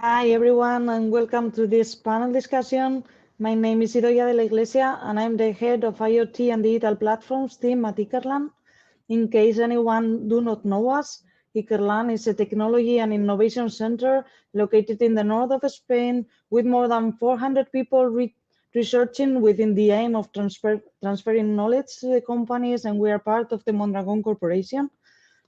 Hi everyone and welcome to this panel discussion. My name is Idoia de la Iglesia and I'm the head of IoT and digital platforms team at Ikerlan. In case anyone do not know us, Ikerlan is a technology and innovation center located in the north of Spain with more than 400 people researching within the aim of transferring knowledge to the companies, and we are part of the Mondragon Corporation.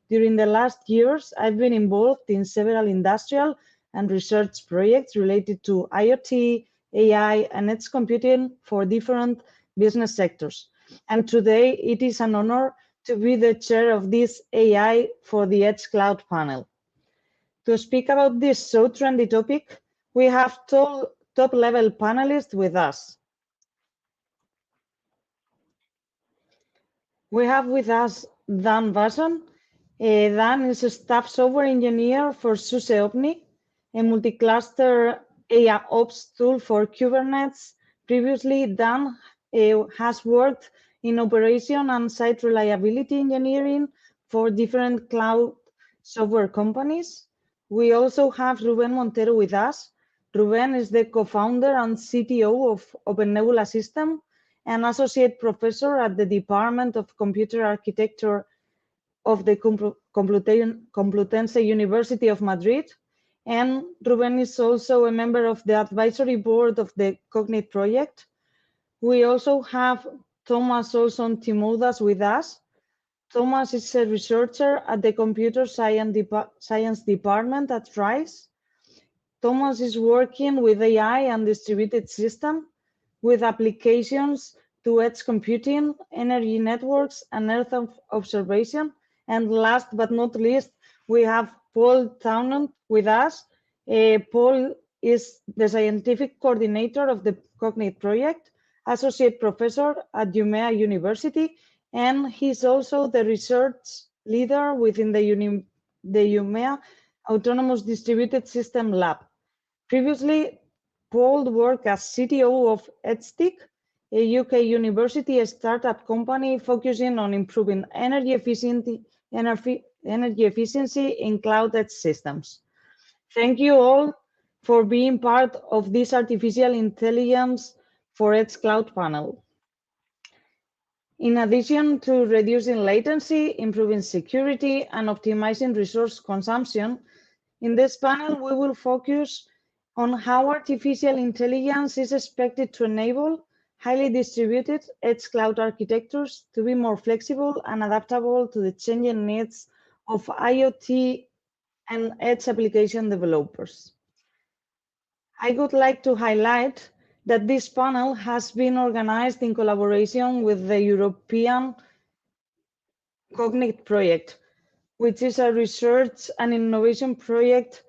During the last years, I've been involved in several industrial and research projects related to IoT, AI, and edge computing for different business sectors. And today, it is an honor to be the chair of this AI for the Edge Cloud panel. To speak about this so trendy topic, we have top-level panelists with us. We have with us Dan Vasson. Dan is a staff software engineer for SUSE Omni, a multi-cluster AI ops tool for Kubernetes. Previously, Dan has worked in operation and site reliability engineering for different cloud software companies. We also have Ruben Montero with us. Ruben is the co-founder and CTO of OpenNebula system, an associate professor at the Department of Computer Architecture of the Complutense University of Madrid. And Ruben is also a member of the advisory board of the Cognite project. We also have Thomas Olson Timodas with us. Thomas is a researcher at the Computer Science Department at Rice. Thomas is working with AI and distributed system with applications to edge computing, energy networks, and Earth observation. And last but not least, we have Paul Townend with us. Paul is the scientific coordinator of the Cognite project, associate professor at Umea University, and he's also the research leader within the Umea Autonomous Distributed System Lab. Previously, Paul worked as CTO of EdgeTech, a UK university startup company focusing on improving energy efficiency in cloud edge systems. Thank you all for being part of this artificial intelligence for edge cloud panel. In addition to reducing latency, improving security, and optimizing resource consumption, in this panel we will focus on how artificial intelligence is expected to enable highly distributed edge cloud architectures to be more flexible and adaptable to the changing needs of IoT and edge application developers. I would like to highlight that this panel has been organized in collaboration with the European Cognite project, which is a research and innovation project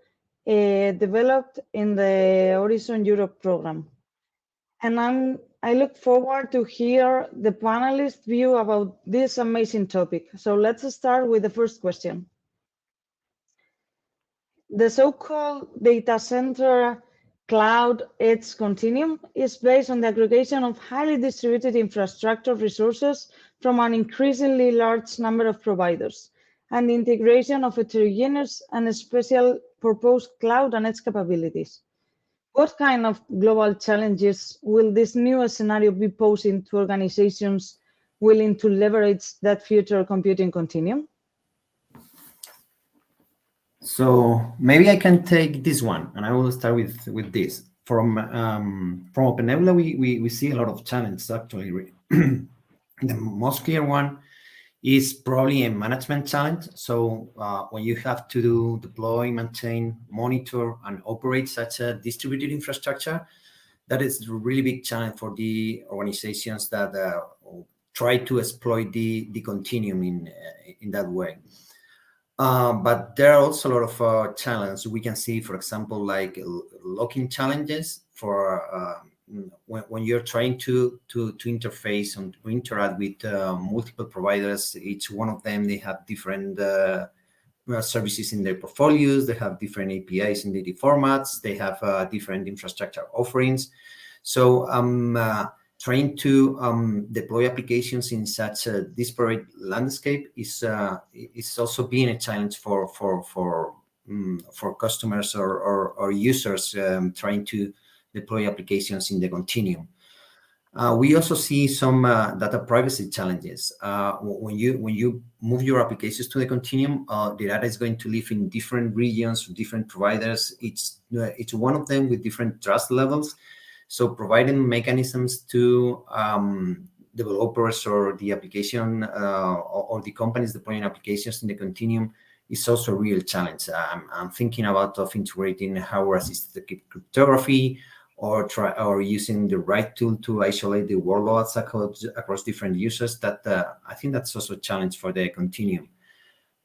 developed in the Horizon Europe program. And I look forward to hear the panelists' view about this amazing topic. So let's start with the first question. The so-called data center cloud edge continuum is based on the aggregation of highly distributed infrastructure resources from an increasingly large number of providers and the integration of heterogeneous and special purpose cloud and edge capabilities. What kind of global challenges will this new scenario be posing to organizations willing to leverage that future computing continuum? So maybe I can take this one, and I will start with this. From OpenNebula, we see a lot of challenges actually. The most clear one is probably a management challenge. So when you have to deploy, maintain, monitor, and operate such a distributed infrastructure, that is a really big challenge for the organizations that try to exploit the continuum in that way. But there are also a lot of challenges. We can see, for example, like locking challenges for when you're trying to interface and interact with multiple providers. Each one of them, they have different services in their portfolios. They have different APIs in data formats. They have different infrastructure offerings. So trying to deploy applications in such a disparate landscape is also being a challenge for for customers or users trying to deploy applications in the continuum. We also see some data privacy challenges. When you move your applications to the continuum, the data is going to live in different regions, different providers. It's one of them with different trust levels. So providing mechanisms to developers or the application or the companies deploying applications in the continuum is also a real challenge. I'm thinking about integrating hardware-assisted cryptography, or using the right tool to isolate the workloads across different users. That I think that's also a challenge for the continuum.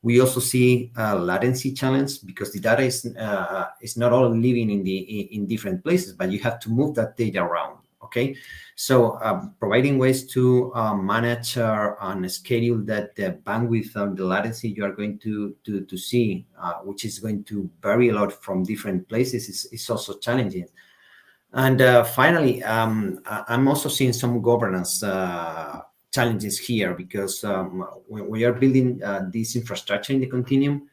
We also see a latency challenge because the data is not all living in different places, but you have to move that data around. Okay, so providing ways to manage and schedule that the bandwidth and the latency you are going to see, which is going to vary a lot from different places, is also challenging. And finally, I'm also seeing some governance challenges here because when we are building this infrastructure in the continuum,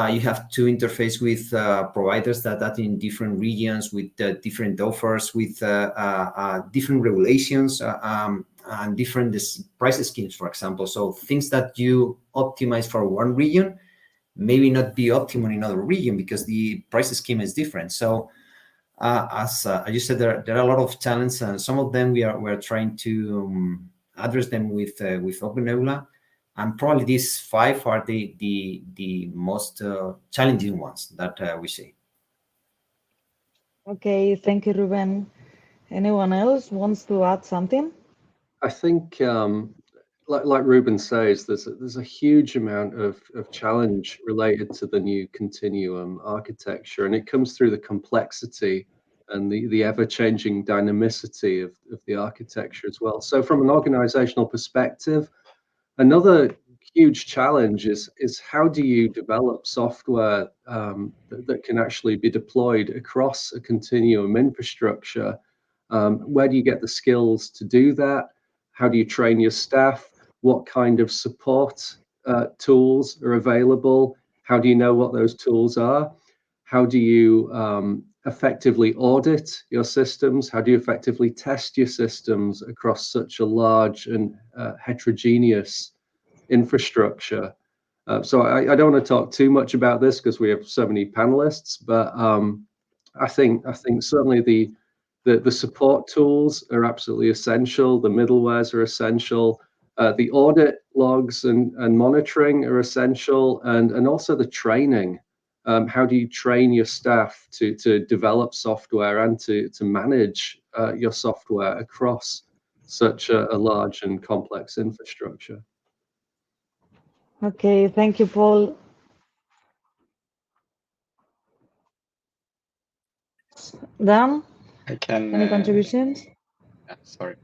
you have to interface with providers that are in different regions with different offers, with different regulations and different price schemes, for example. So things that you optimize for one region maybe not be optimal in another region because the price scheme is different. So as you said, there are a lot of challenges, and some of them we're trying to address them with OpenNebula, and probably these 5 are the most challenging ones that we see. Okay, thank you, Ruben. Anyone else wants to add something? I think, like Ruben says, there's a huge amount of challenge related to the new continuum architecture, and it comes through the complexity and the ever-changing dynamicity of the architecture as well. So from an organizational perspective, another huge challenge is how do you develop software that can actually be deployed across a continuum infrastructure? Where do you get the skills to do that? How do you train your staff? What kind of support tools are available? How do you know what those tools are? How do you effectively audit your systems? How do you effectively test your systems across such a large and heterogeneous infrastructure? So I don't want to talk too much about this because we have so many panelists, but I think certainly the support tools are absolutely essential. The middlewares are essential. The audit logs and monitoring are essential, and also the training. How do you train your staff to develop software and to manage your software across such a large and complex infrastructure? Okay, thank you, Paul. Dan, I can. any contributions? Sorry.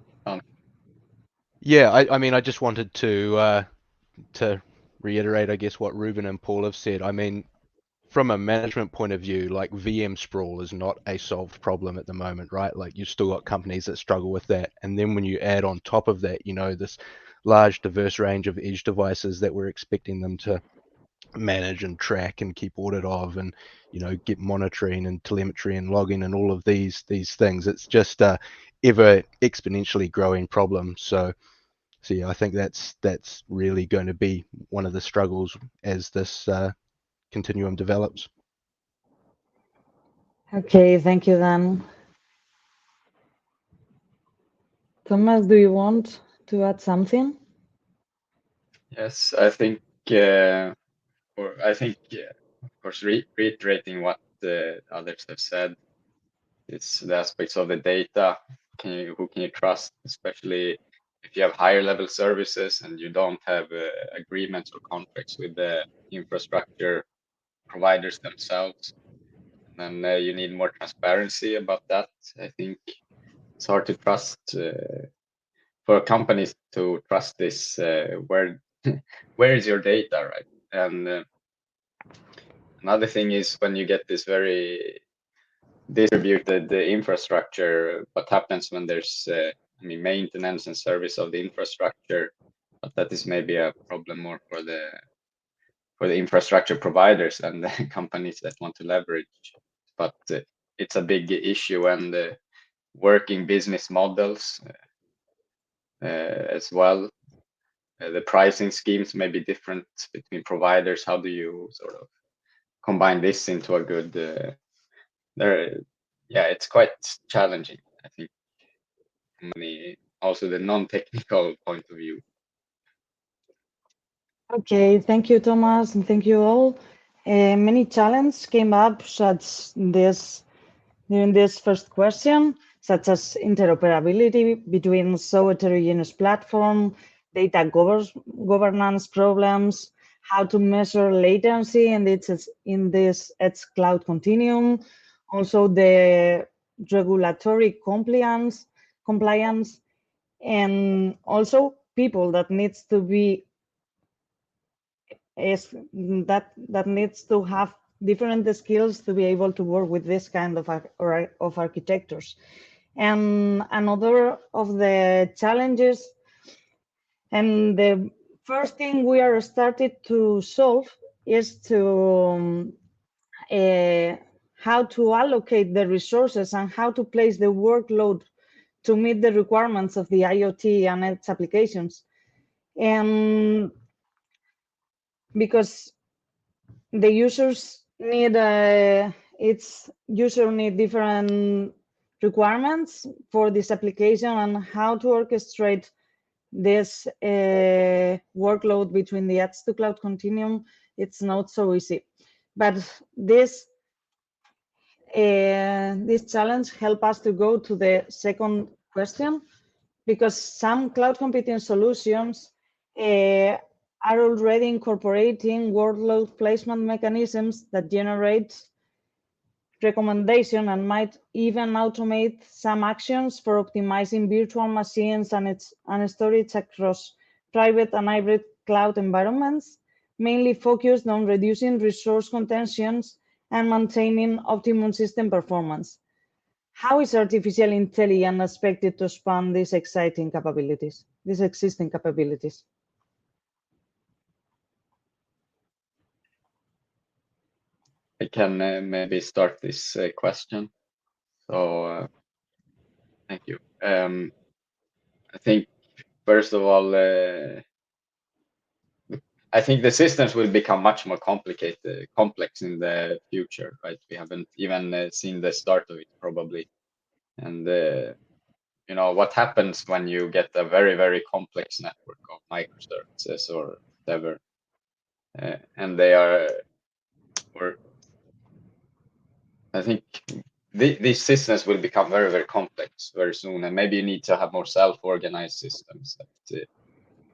Yeah, I mean, I just wanted to reiterate, I guess, what Ruben and Paul have said. I mean, from a management point of view, like VM sprawl is not a solved problem at the moment, right? Like you've still got companies that struggle with that. And then when you add on top of that, you know, this large diverse range of edge devices that we're expecting them to manage and track and keep audit of, and, you know, get monitoring and telemetry and logging and all of these things, it's just a ever exponentially growing problem. So yeah, I think that's really going to be one of the struggles as this continuum develops. Okay, thank you, Dan. Thomas, do you want to add something? Yes, I think, of course, reiterating what the others have said, it's the aspects of the data. Who can you trust, especially if you have higher level services and you don't have agreements or contracts with the infrastructure providers themselves. And then you need more transparency about that. I think it's hard to trust for companies to trust this. Where is your data, right? And another thing is when you get this very distributed infrastructure, what happens when there's maintenance and service of the infrastructure, but that is maybe a problem more for the infrastructure providers and the companies that want to leverage. But it's a big issue, and working business models as well. The pricing schemes may be different between providers. How do you sort of combine this into a good? Yeah, it's quite challenging, I think, from also the non-technical point of view. Okay, thank you, Thomas, and thank you all. Many challenges came up during this first question, such as interoperability between so heterogeneous platform, data governance problems, how to measure latency in this edge cloud continuum, also the regulatory compliance, and also people that needs to be that needs to have different skills to be able to work with this kind of architectures. And another of the challenges, and the first thing we are started to solve is to how to allocate the resources and how to place the workload to meet the requirements of the IoT and its applications. And because the users need need different requirements for this application, and how to orchestrate this workload between the edge to cloud continuum, it's not so easy. But this challenge help us to go to the second question, because some cloud computing solutions are already incorporating workload placement mechanisms that generate recommendation and might even automate some actions for optimizing virtual machines and storage across private and hybrid cloud environments, mainly focused on reducing resource contentions and maintaining optimum system performance. How is artificial intelligence expected to expand these existing capabilities? I can maybe start this question. So thank you. I think first of all, I think the systems will become much more complex in the future, right? We haven't even seen the start of it probably. And you know, what happens when you get a very, very complex network of microservices or whatever, and they are, or I think these systems will become very, very complex very soon, and maybe you need to have more self-organized systems. That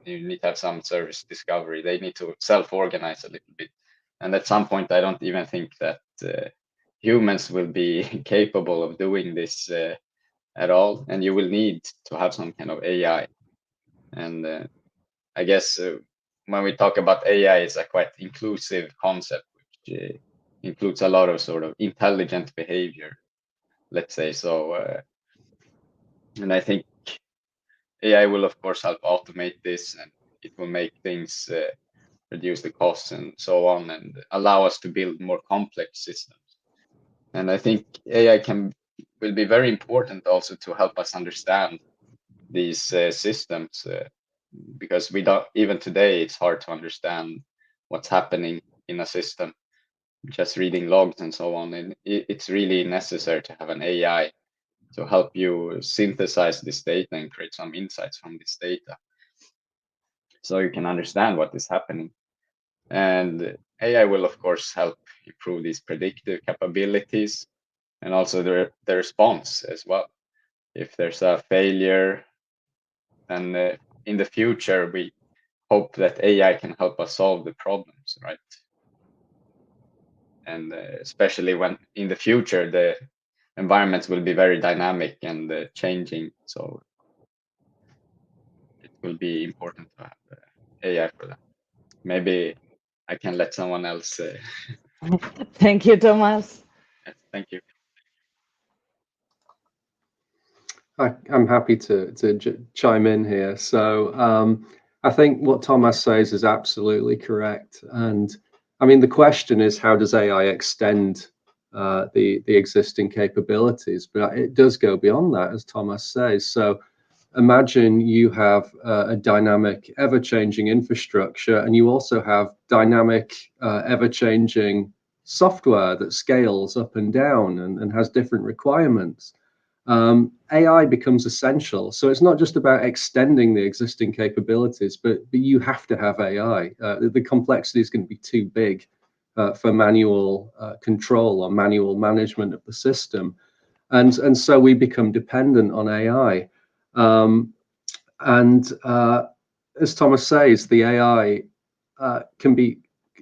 you need to have some service discovery. They need to self-organize a little bit, and at some point, I don't even think that humans will be capable of doing this at all, and you will need to have some kind of AI. And I guess when we talk about AI, it's a quite inclusive concept, which includes a lot of sort of intelligent behavior, let's say. So, and I think AI will, of course, help automate this, and it will make things reduce the costs and so on, and allow us to build more complex systems. And I think AI will be very important also to help us understand these systems, because we don't, even today, it's hard to understand what's happening in a system, just reading logs and so on. And it's really necessary to have an AI to help you synthesize this data and create some insights from this data, so you can understand what is happening. And AI will, of course, help improve these predictive capabilities and also the response as well. If there's a failure, and in the future, we hope that AI can help us solve the problems, right? And especially when in the future, the environments will be very dynamic and changing. So it will be important to have AI for that. Maybe I can let someone else. Thank you, Thomas. Thank you. I'm happy to chime in here. So I think what Thomas says is absolutely correct. And I mean, the question is, how does AI extend the existing capabilities? But it does go beyond that, as Thomas says. So imagine you have a dynamic, ever-changing infrastructure, and you also have dynamic, ever-changing software that scales up and down and has different requirements. AI becomes essential. So it's not just about extending the existing capabilities, but you have to have AI. The complexity is going to be too big for manual control or manual management of the system. And so we become dependent on AI. As Thomas says, the AI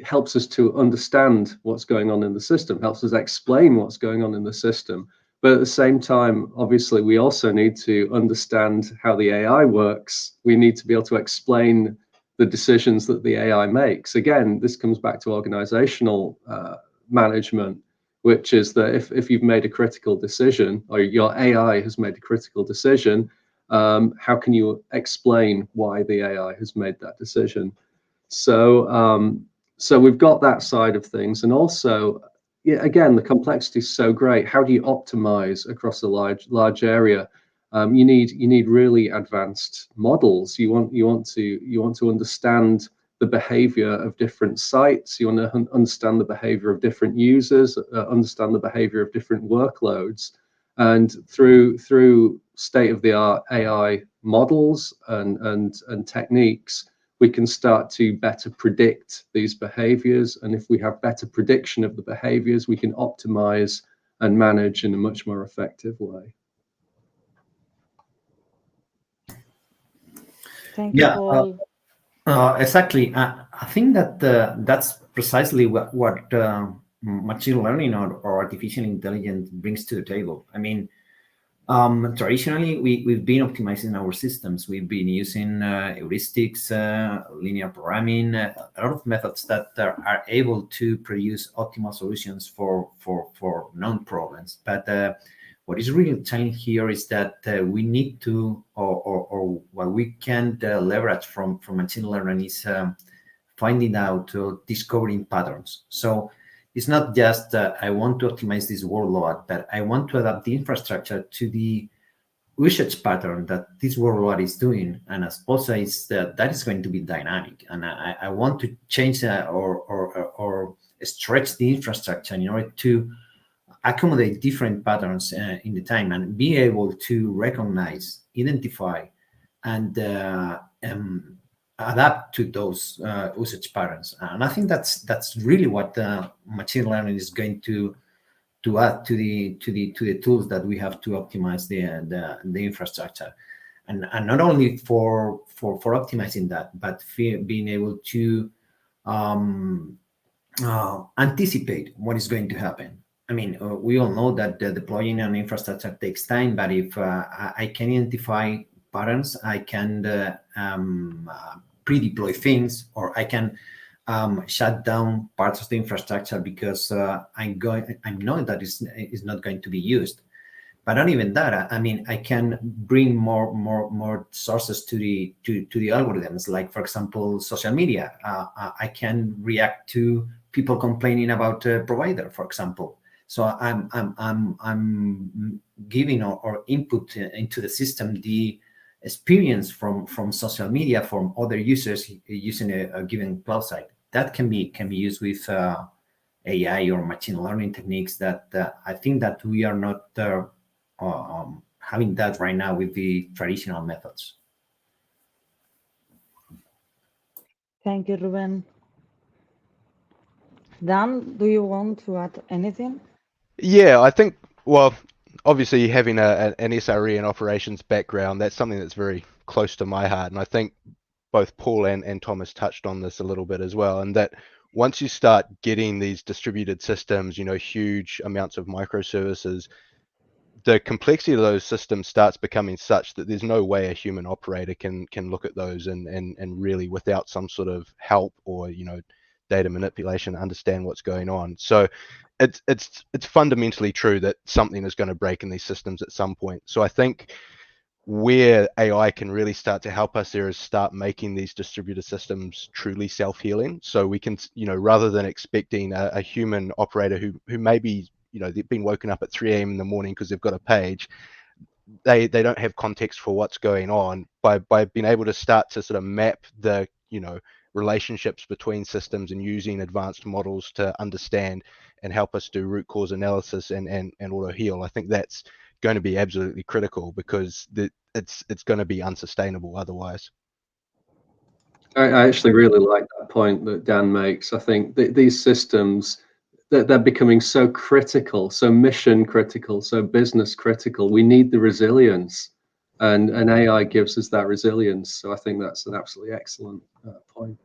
helps us to understand what's going on in the system, helps us explain what's going on in the system. But at the same time, obviously, we also need to understand how the AI works. We need to be able to explain the decisions that the AI makes. Again, this comes back to organizational management, which is that if you've made a critical decision, or your AI has made a critical decision, how can you explain why the AI has made that decision? So we've got that side of things, and also, yeah, again, the complexity is so great. How do you optimize across a large area? You need really advanced models. You want to understand the behavior of different sites. You want to understand the behavior of different users, understand the behavior of different workloads, and through state-of-the-art AI models and techniques, we can start to better predict these behaviors. And if we have better prediction of the behaviors, we can optimize and manage in a much more effective way. Thank you, Paul. Exactly. I think that that's precisely what machine learning or artificial intelligence brings to the table. I mean, traditionally, we've been optimizing our systems. We've been using heuristics, linear programming, a lot of methods that are able to produce optimal solutions for known problems. But what is really telling here is that we need to, or what we can leverage from machine learning is finding out or discovering patterns. So it's not just I want to optimize this workload, but I want to adapt the infrastructure to the usage pattern that this workload is doing. And as Paul says, that is going to be dynamic. And I want to change or stretch the infrastructure in order to accommodate different patterns in the time and be able to recognize, identify, and adapt to those usage patterns. And I think that's really what machine learning is going to add to the tools that we have to optimize the infrastructure, and not only for optimizing that, but being able to anticipate what is going to happen. I mean, we all know that deploying an infrastructure takes time, but if I can identify patterns, I can pre-deploy things, or I can shut down parts of the infrastructure because I know that is not going to be used. But not even that. I mean, I can bring more sources to the algorithms. Like, for example, social media. I can react to people complaining about a provider, for example. So I'm giving or input into the system the experience from social media, from other users using a given cloud site. That can be used with AI or machine learning techniques that I think that we are not having that right now with the traditional methods. Thank you, Ruben. Dan, do you want to add anything? Yeah, I think, well, obviously having an SRE and operations background, that's something that's very close to my heart. And I think both Paul and Thomas touched on this a little bit as well. And that once you start getting these distributed systems, huge amounts of microservices, the complexity of those systems starts becoming such that there's no way a human operator can look at those and really, without some sort of help or data manipulation, understand what's going on. So it's fundamentally true that something is going to break in these systems at some point. So I think where AI can really start to help us there is start making these distributed systems truly self-healing. So we can, rather than expecting a human operator who maybe, they've been woken up at 3 a.m. in the morning because they've got a page, they don't have context for what's going on. By being able to start to sort of map the, relationships between systems and using advanced models to understand and help us do root cause analysis and auto heal, I think that's going to be absolutely critical, because it's going to be unsustainable otherwise. I actually really like that point that Dan makes. I think these systems, they're becoming so critical, so mission critical, so business critical. We need the resilience, and AI gives us that resilience. So I think that's an absolutely excellent point.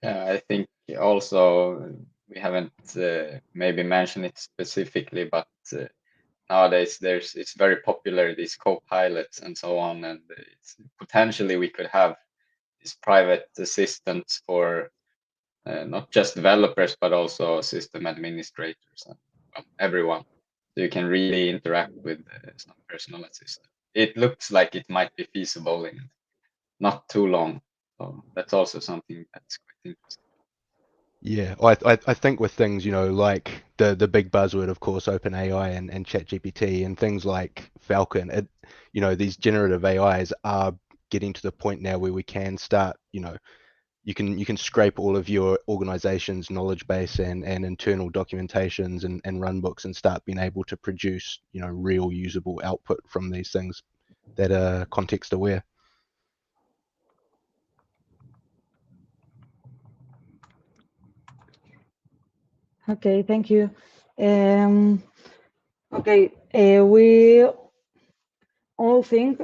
Yeah, I think also we haven't maybe mentioned it specifically, but nowadays it's very popular, these co-pilots and so on, and it's potentially we could have these private assistants for not just developers but also system administrators and everyone, so you can really interact with some personal assistant. It looks like it might be feasible in not too long, so that's also something that's quite interesting. Yeah, I think with things, like the big buzzword, of course, OpenAI and ChatGPT and things like Falcon, these generative AIs are getting to the point now where we can start, you can scrape all of your organization's knowledge base and internal documentations and run books and start being able to produce, real usable output from these things that are context aware. Okay, thank you. Okay, we all think,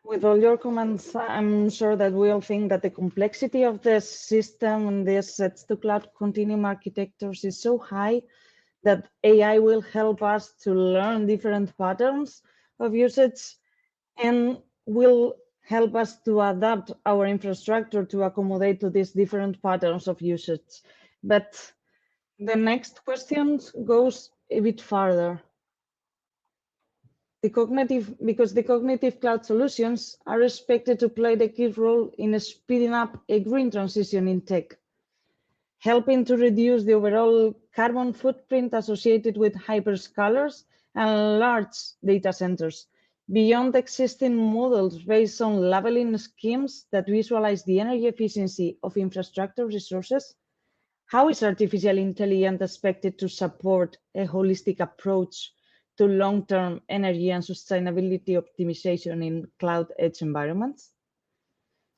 with all your comments, I'm sure that we all think that the complexity of the system and the sets to cloud continuum architectures is so high that AI will help us to learn different patterns of usage and will help us to adapt our infrastructure to accommodate to these different patterns of usage. But the next question goes a bit farther. Because the cognitive cloud solutions are expected to play the key role in speeding up a green transition in tech, helping to reduce the overall carbon footprint associated with hyperscalers and large data centers, beyond existing models based on labeling schemes that visualize the energy efficiency of infrastructure resources. How is artificial intelligence expected to support a holistic approach to long-term energy and sustainability optimization in cloud edge environments?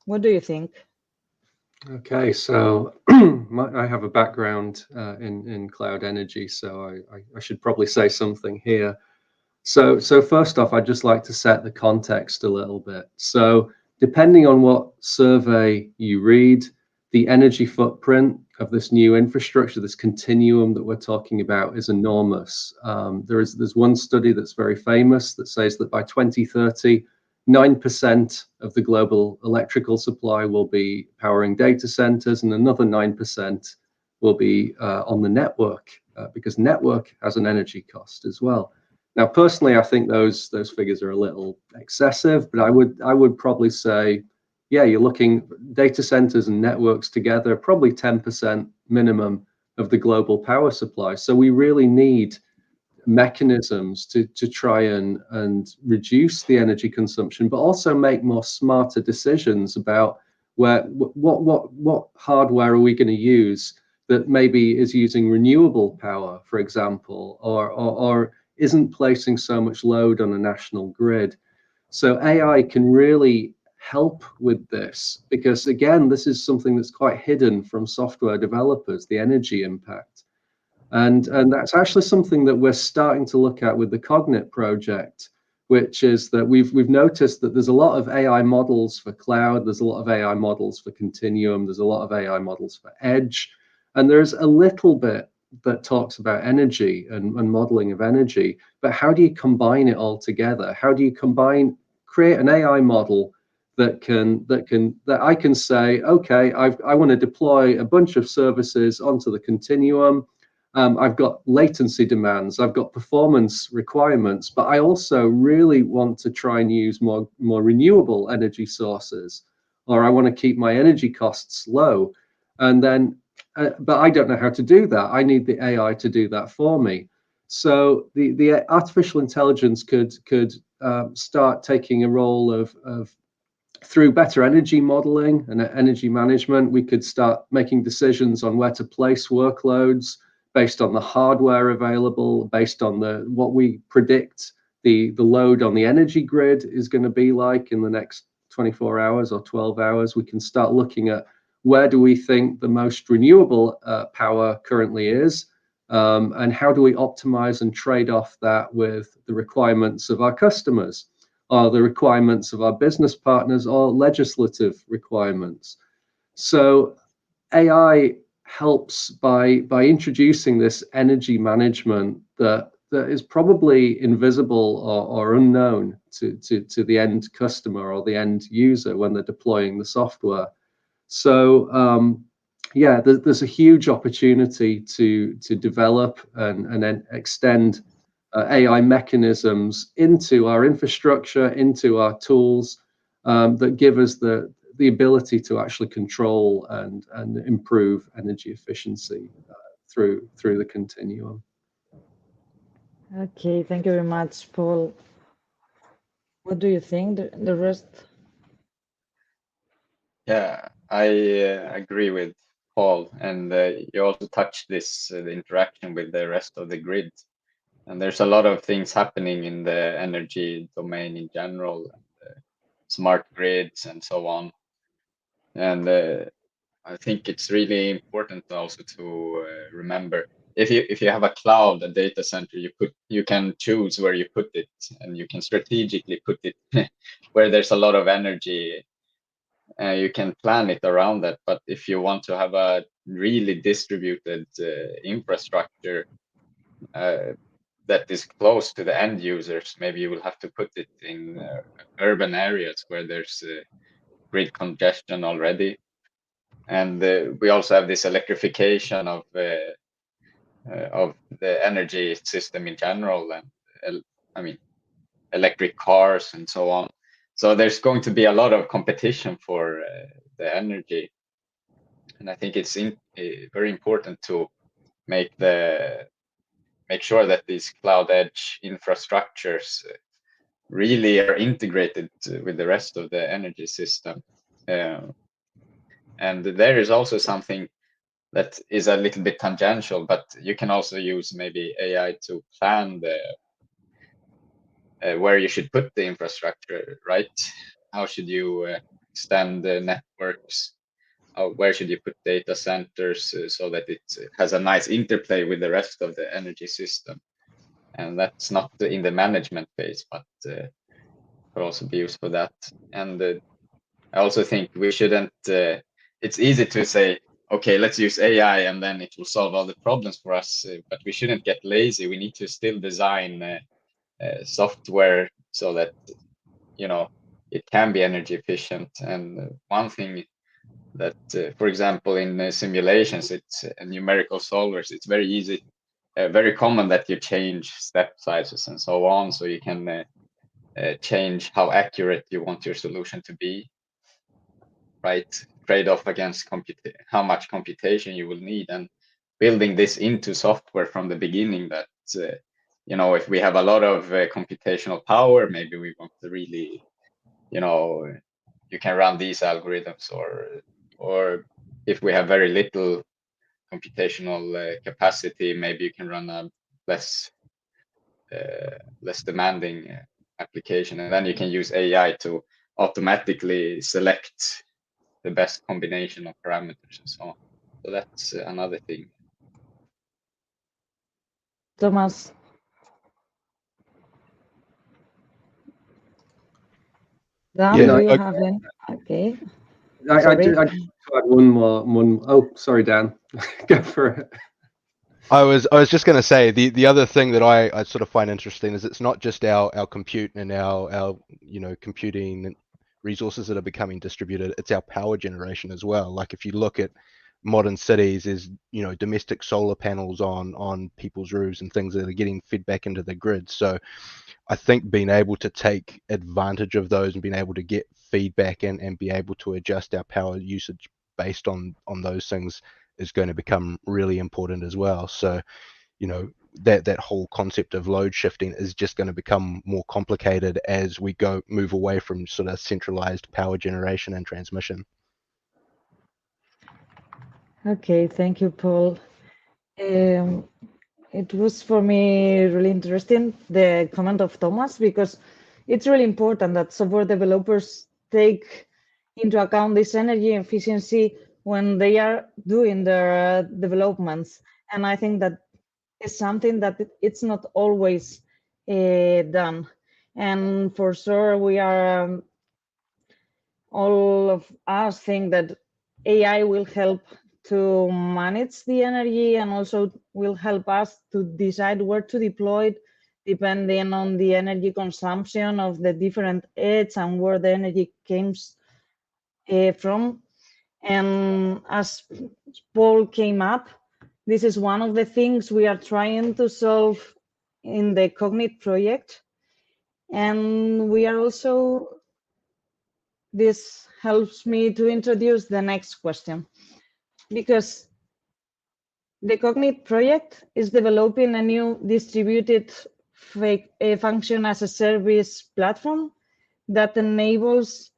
What do you think? Okay, so I have a background in cloud energy, so I should probably say something here. So first off, I'd just like to set the context a little bit. So depending on what survey you read, the energy footprint of this new infrastructure, this continuum that we're talking about, is enormous. There's one study that's very famous that says that by 2030, 9% of the global electrical supply will be powering data centers, and another 9% will be on the network, because network has an energy cost as well. Now, personally, I think those figures are a little excessive, but I would probably say, yeah, you're looking data centers and networks together, probably 10% minimum of the global power supply. So we really need mechanisms to try and reduce the energy consumption, but also make more smarter decisions about what hardware are we going to use that maybe is using renewable power, for example, or isn't placing so much load on a national grid. So AI can really help with this, because again, this is something that's quite hidden from software developers, the energy impact. And that's actually something that we're starting to look at with the Cognit project, which is that we've noticed that there's a lot of AI models for cloud, there's a lot of AI models for continuum, there's a lot of AI models for edge, and there's a little bit that talks about energy and modeling of energy. But how do you combine it all together? How do you create an AI model that I can say, okay, I want to deploy a bunch of services onto the continuum, I've got latency demands, I've got performance requirements, but I also really want to try and use more renewable energy sources, or I want to keep my energy costs low. And then, but I don't know how to do that. I need the AI to do that for me. So the artificial intelligence could start taking a role of through better energy modeling and energy management. We could start making decisions on where to place workloads based on the hardware available, based on what we predict the load on the energy grid is going to be like in the next 24 hours or 12 hours. We can start looking at where do we think the most renewable power currently is, and how do we optimize and trade off that with the requirements of our customers, or the requirements of our business partners, or legislative requirements. So AI helps by introducing this energy management that is probably invisible or unknown to the end customer or the end user when they're deploying the software. So yeah, there's a huge opportunity to develop and then extend AI mechanisms into our infrastructure, into our tools, that give us the ability to actually control and improve energy efficiency through the continuum. Okay, thank you very much, Paul. What do you think, the rest? Yeah, I agree with Paul, and you also touched this the interaction with the rest of the grid. And there's a lot of things happening in the energy domain in general, smart grids and so on. And I think it's really important also to remember, if you have a cloud, a data center, you can choose where you put it, and you can strategically put it where there's a lot of energy. You can plan it around that. But if you want to have a really distributed infrastructure that is close to the end users, maybe you will have to put it in urban areas where there's grid congestion already. And we also have this electrification of the energy system in general, and I mean, electric cars and so on. So there's going to be a lot of competition for the energy, and I think it's very important to make sure that these cloud edge infrastructures really are integrated with the rest of the energy system. And there is also something that is a little bit tangential, but you can also use maybe AI to plan where you should put the infrastructure, right? How should you extend the networks? Where should you put data centers so that it has a nice interplay with the rest of the energy system? And that's not in the management phase, but could also be used for that. And I also think we shouldn't, it's easy to say, okay, let's use AI and then it will solve all the problems for us, but we shouldn't get lazy. We need to still design software so that, it can be energy efficient. And one thing that, for example, in simulations, it's numerical solvers, it's very easy, very common that you change step sizes and so on, so you can change how accurate you want your solution to be, right? Trade off against how much computation you will need, and building this into software from the beginning that, if we have a lot of computational power, maybe we want to really, you can run these algorithms, or if we have very little computational capacity, maybe you can run a less demanding application, and then you can use AI to automatically select the best combination of parameters and so on. So that's another thing. Thomas. Dan, Yeah, do you have any? Okay. I do add one more. Oh, sorry, Dan. Go for it. I was just going to say the other thing that I sort of find interesting is it's not just our compute and our computing resources that are becoming distributed, it's our power generation as well. Like if you look at modern cities is, you know, domestic solar panels on people's roofs and things that are getting fed back into the grid. So I think being able to take advantage of those and being able to get feedback and be able to adjust our power usage based on those things is going to become really important as well. So, you know, that whole concept of load shifting is just going to become more complicated as we move away from sort of centralized power generation and transmission. Okay, thank you, Paul. It was for me really interesting, the comment of Thomas, because it's really important that software developers take into account this energy efficiency when they are doing their developments. And I think that is something that it's not always done. And for sure, we are all of us think that AI will help to manage the energy and also will help us to decide where to deploy it depending on the energy consumption of the different edge and where the energy comes from. And as Paul came up, this is one of the things we are trying to solve in the Cognit project. And we are also, this helps me to introduce the next question, because the Cognit project is developing a new distributed function as a service platform that enables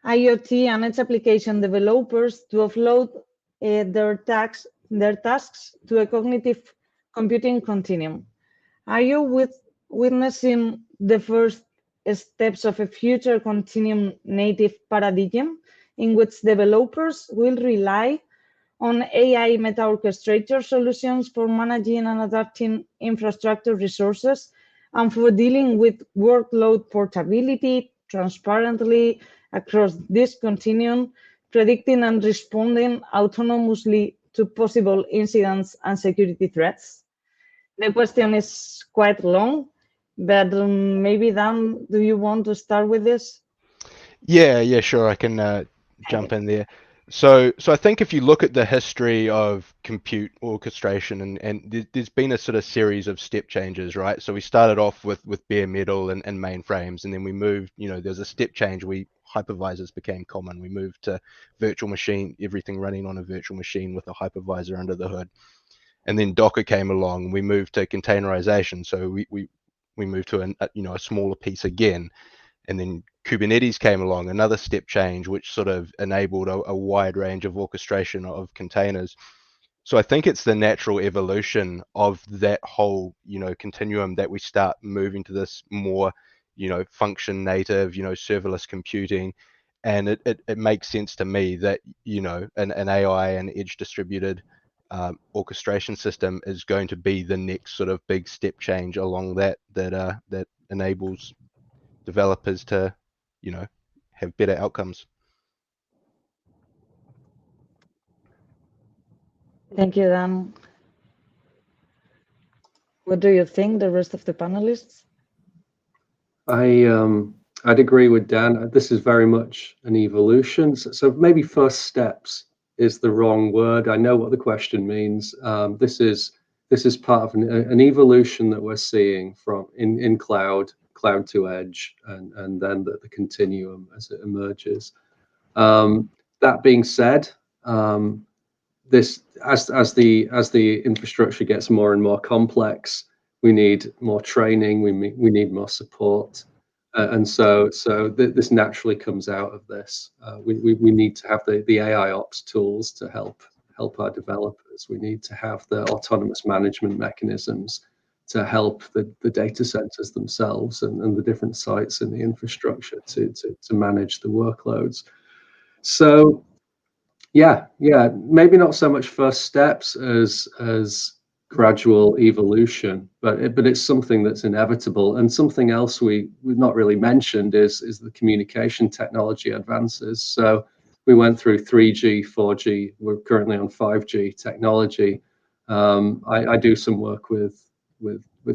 IoT and its application developers to offload their tasks to a cognitive computing continuum. Are you witnessing the first steps of a future continuum native paradigm in which developers will rely on AI meta-orchestrator solutions for managing and adapting infrastructure resources and for dealing with workload portability transparently across this continuum, predicting and responding autonomously to possible incidents and security threats? The question is quite long, but maybe Dan, do you want to start with this? Yeah, sure. I can jump in there. So I think if you look at the history of compute orchestration, and there's been a sort of series of step changes, right? So we started off with bare metal and mainframes, and then we moved, you know, there's a step change. Hypervisors became common. We moved to virtual machine, everything running on a virtual machine with a hypervisor under the hood. And then Docker came along. We moved to containerization. So we moved to a smaller piece again. And then Kubernetes came along, another step change, which sort of enabled a wide range of orchestration of containers. So I think it's the natural evolution of that whole, continuum that we start moving to this more, function native, serverless computing. And it makes sense to me that, an AI and edge distributed orchestration system is going to be the next sort of big step change along that enables developers to, have better outcomes. Thank you, Dan. What do you think, the rest of the panelists? I'd agree with Dan. This is very much an evolution. So maybe first steps is the wrong word. I know what the question means. This is part of an evolution that we're seeing from in cloud to edge, and then the continuum as it emerges. That being said, this as the infrastructure gets more and more complex, we need more training. We need more support. And so this naturally comes out of this. We need to have the AI ops tools to help our developers. We need to have the autonomous management mechanisms to help the data centers themselves and the different sites in the infrastructure to manage the workloads. So yeah, maybe not so much first steps as gradual evolution, but it's something that's inevitable. And something else we've not really mentioned is the communication technology advances. So we went through 3G, 4G. We're currently on 5G technology. I do some work with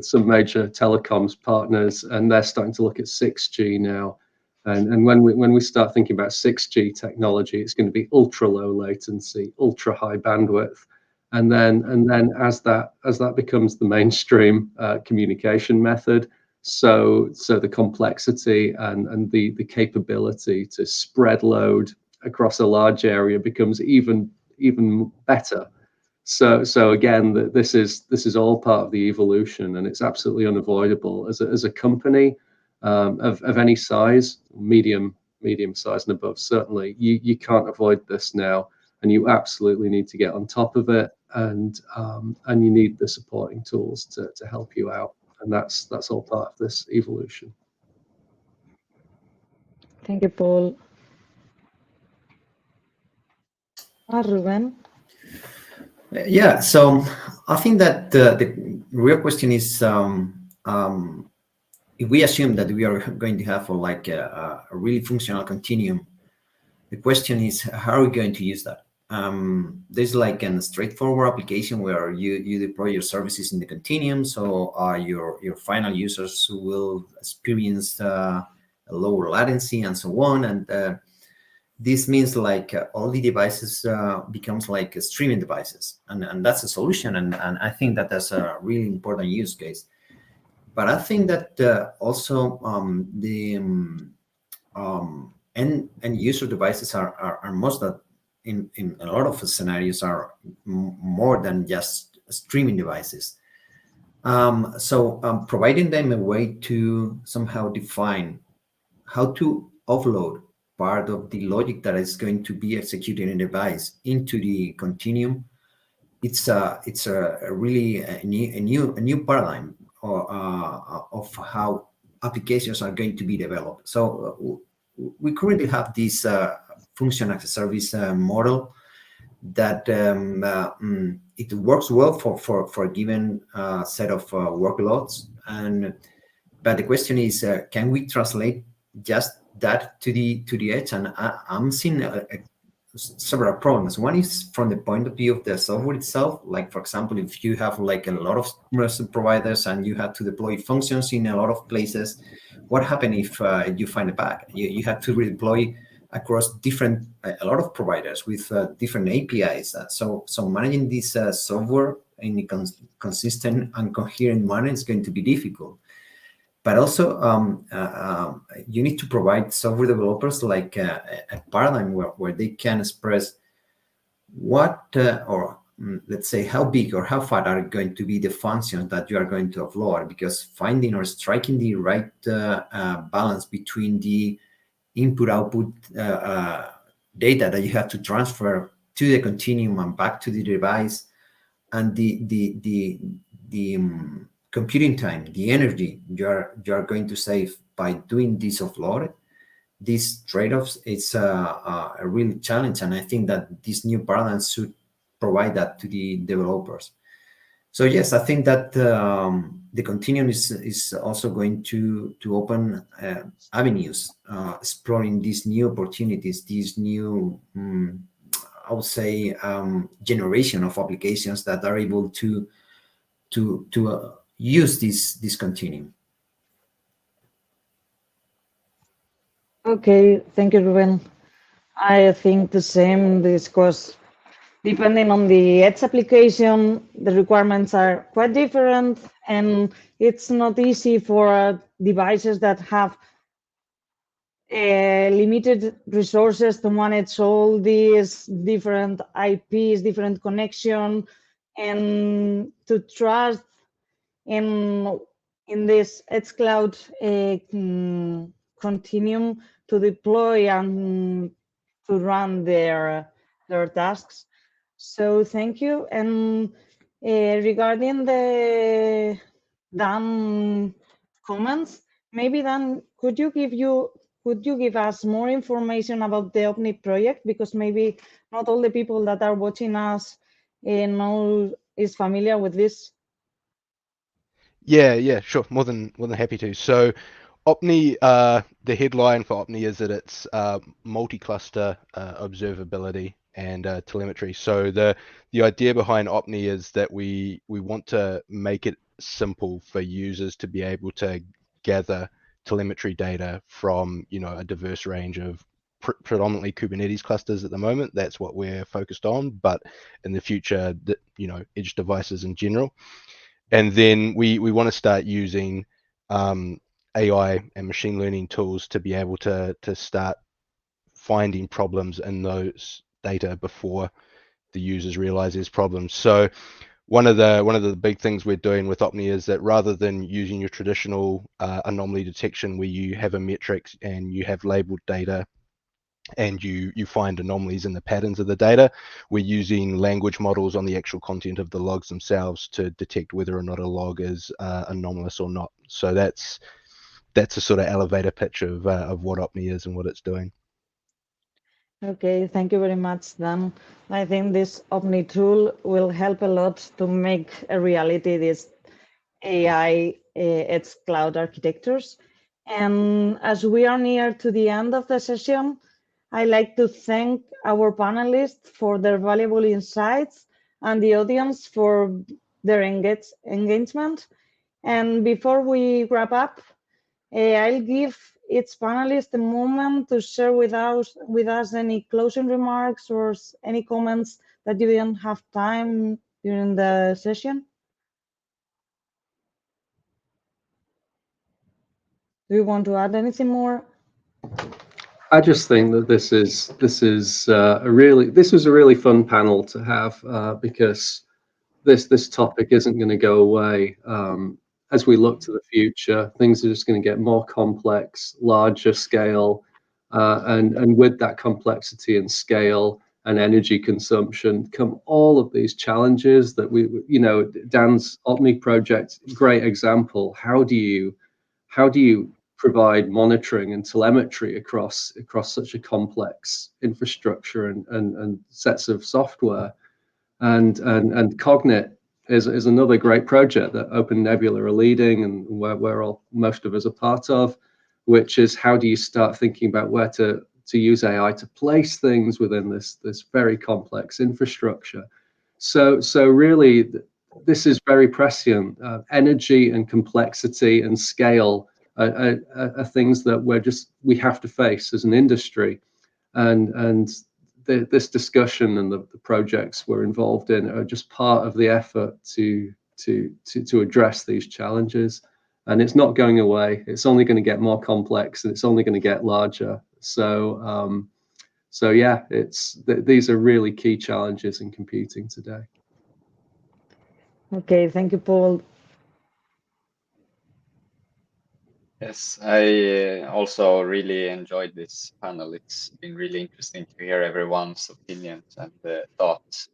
some major telecoms partners, and they're starting to look at 6G now. And when we start thinking about 6G technology, it's going to be ultra low latency, ultra high bandwidth, and then as that becomes the mainstream communication method, so the complexity and the capability to spread load across a large area becomes even better. So again, this is all part of the evolution, and it's absolutely unavoidable. As a company of any size, medium size and above, certainly you can't avoid this now, and you absolutely need to get on top of it, and you need the supporting tools to help you out, and that's all part of this evolution. Thank you, Paul. Ruben? Yeah, so I think that the real question is, if we assume that we are going to have a really functional continuum, the question is, how are we going to use that? There's like a straightforward application where you deploy your services in the continuum, so your final users will experience a lower latency and so on, and this means all the devices becomes like streaming devices, and that's a solution, and I think that that's a really important use case. But I think that also the end user devices are most that in a lot of scenarios are more than just streaming devices. So providing them a way to somehow define how to offload part of the logic that is going to be executed in a device into the continuum, it's a really a new paradigm of how applications are going to be developed. So we currently have this function as a service model that it works well for a given set of workloads, but the question is, can we translate just that to the edge? And I'm seeing several problems. One is from the point of view of the software itself. Like, for example, if you have like a lot of providers and you have to deploy functions in a lot of places, what happens if you find a bug? You have to redeploy across a lot of providers with different APIs. So managing this software in a consistent and coherent manner is going to be difficult. But also, you need to provide software developers like a paradigm where they can express what, or let's say, how big or how far are going to be the functions that you are going to offload, because finding or striking the right balance between the input-output data that you have to transfer to the continuum and back to the device, and the computing time, the energy you are going to save by doing this offload, these trade-offs, it's a real challenge, and I think that this new paradigm should provide that to the developers. So yes, I think that the continuum is also going to open avenues, exploring these new opportunities, these new, I would say, generation of applications that are able to use this continuum. Okay, thank you, Ruben. I think the same, because depending on the edge application, the requirements are quite different, and it's not easy for devices that have limited resources to manage all these different IPs, different connection, and to trust in this edge cloud continuum to deploy and to run their tasks. So thank you. And regarding the Dan comments, maybe Dan, could you give us more information about the OpenNebula project, because maybe not all the people that are watching us is familiar with this. Yeah, sure. More than happy to. So OpenNebula, the headline for OpenNebula is that it's multi-cluster observability and telemetry. So the idea behind OpenNebula is that we want to make it simple for users to be able to gather telemetry data from, you know, a diverse range of predominantly Kubernetes clusters at the moment. That's what we're focused on, but in the future, you know, edge devices in general. And then we want to start using AI and machine learning tools to be able to start finding problems in those data before the users realize there's problems. So one of the big things we're doing with Opni is that rather than using your traditional anomaly detection where you have a metric and you have labeled data and you find anomalies in the patterns of the data, we're using language models on the actual content of the logs themselves to detect whether or not a log is anomalous or not. So that's a sort of elevator pitch of what Opni is and what it's doing. Okay, thank you very much, Dan. I think this Opni tool will help a lot to make a reality this AI edge cloud architectures. And as we are near to the end of the session, I'd like to thank our panelists for their valuable insights and the audience for their engagement. And before we wrap up, I'll give each panelist a moment to share with us any closing remarks or any comments that you didn't have time during the session. Do you want to add anything more? I just think that this was a really fun panel to have because this topic isn't going to go away. As we look to the future, things are just going to get more complex, larger scale, and with that complexity and scale and energy consumption come all of these challenges that Dan's Opni project, great example. How do you provide monitoring and telemetry across such a complex infrastructure and sets of software? And Cognit is another great project that OpenNebula are leading and where most of us are part of, which is how do you start thinking about where to use AI to place things within this very complex infrastructure. So really, this is very prescient. Energy and complexity and scale are things that we have to face as an industry, and this discussion and the projects we're involved in are just part of the effort to address these challenges. And it's not going away. It's only going to get more complex, and it's only going to get larger. So yeah, these are really key challenges in computing today. Okay, thank you, Paul. Yes, I also really enjoyed this panel. It's been really interesting to hear everyone's opinions and thoughts.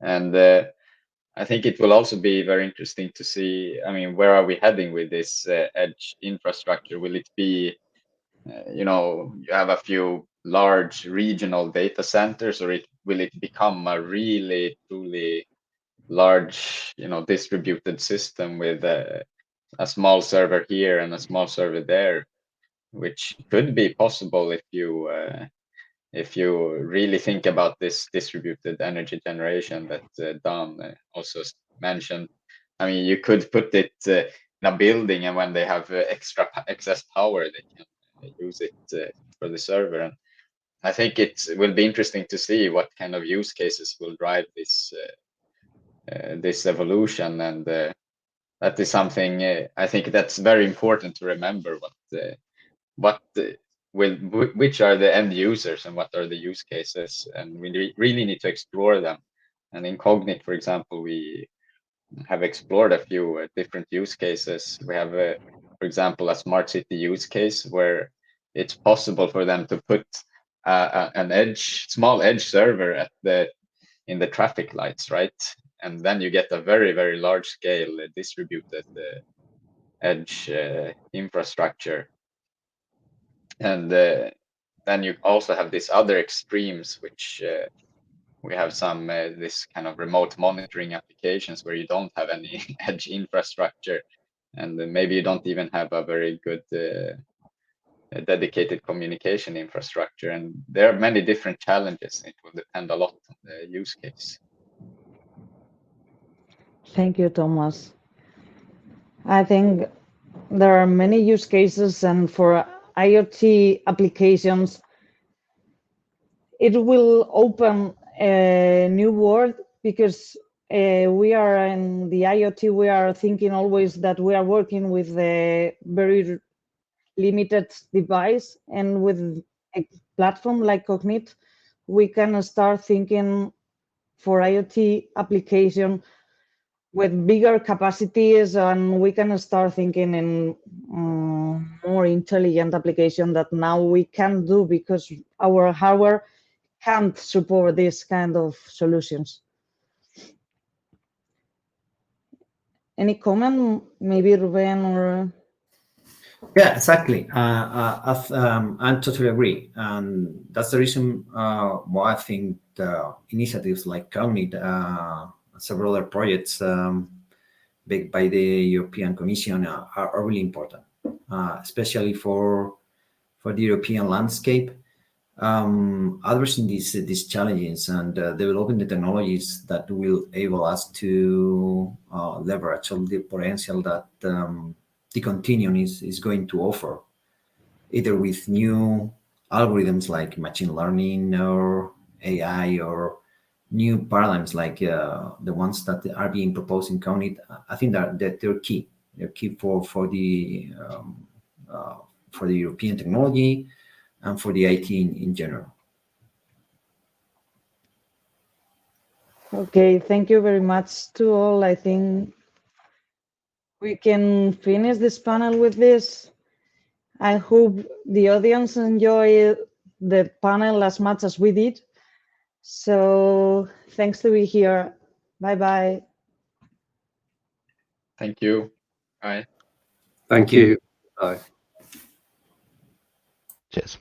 And I think it will also be very interesting to see, I mean, where are we heading with this edge infrastructure? Will it be, you have a few large regional data centers, or will it become a really, truly large, distributed system with a small server here and a small server there, which could be possible if you really think about this distributed energy generation that Dan also mentioned. I mean, you could put it in a building, and when they have excess power, they can use it for the server. And I think it will be interesting to see what kind of use cases will drive this evolution, and that is something I think that's very important to remember. Which are the end users and what are the use cases, and we really need to explore them. And in Cognit, for example, we have explored a few different use cases. We have, for example, a smart city use case where it's possible for them to put an small edge server in the traffic lights, right? And then you get a very, very large scale distributed edge infrastructure. And then you also have these other extremes, which we have some this kind of remote monitoring applications where you don't have any edge infrastructure, and maybe you don't even have a very good dedicated communication infrastructure. And there are many different challenges. It will depend a lot on the use case. Thank you, Thomas. I think there are many use cases, and for IoT applications, it will open a new world, because we are in the IoT, we are thinking always that we are working with a very limited device, and with a platform like Cognit, we can start thinking for IoT application with bigger capacities, and we can start thinking in more intelligent application that now we can do because our hardware can't support this kind of solutions. Any comment, maybe Ruben or? Yeah, exactly. I totally agree, and that's the reason why I think the initiatives like Cognit, several other projects big by the European Commission are really important, especially for the European landscape. Addressing these challenges and developing the technologies that will enable us to leverage all the potential that the continuum is going to offer, either with new algorithms like machine learning or AI, or new paradigms like the ones that are being proposed in Cognit. I think that they're key. They're key for the European technology and for the IT in general. Okay, thank you very much to all. I think we can finish this panel with this. I hope the audience enjoyed the panel as much as we did. So thanks to be here. Bye-bye. Thank you. Bye. Thank you. Bye. Cheers.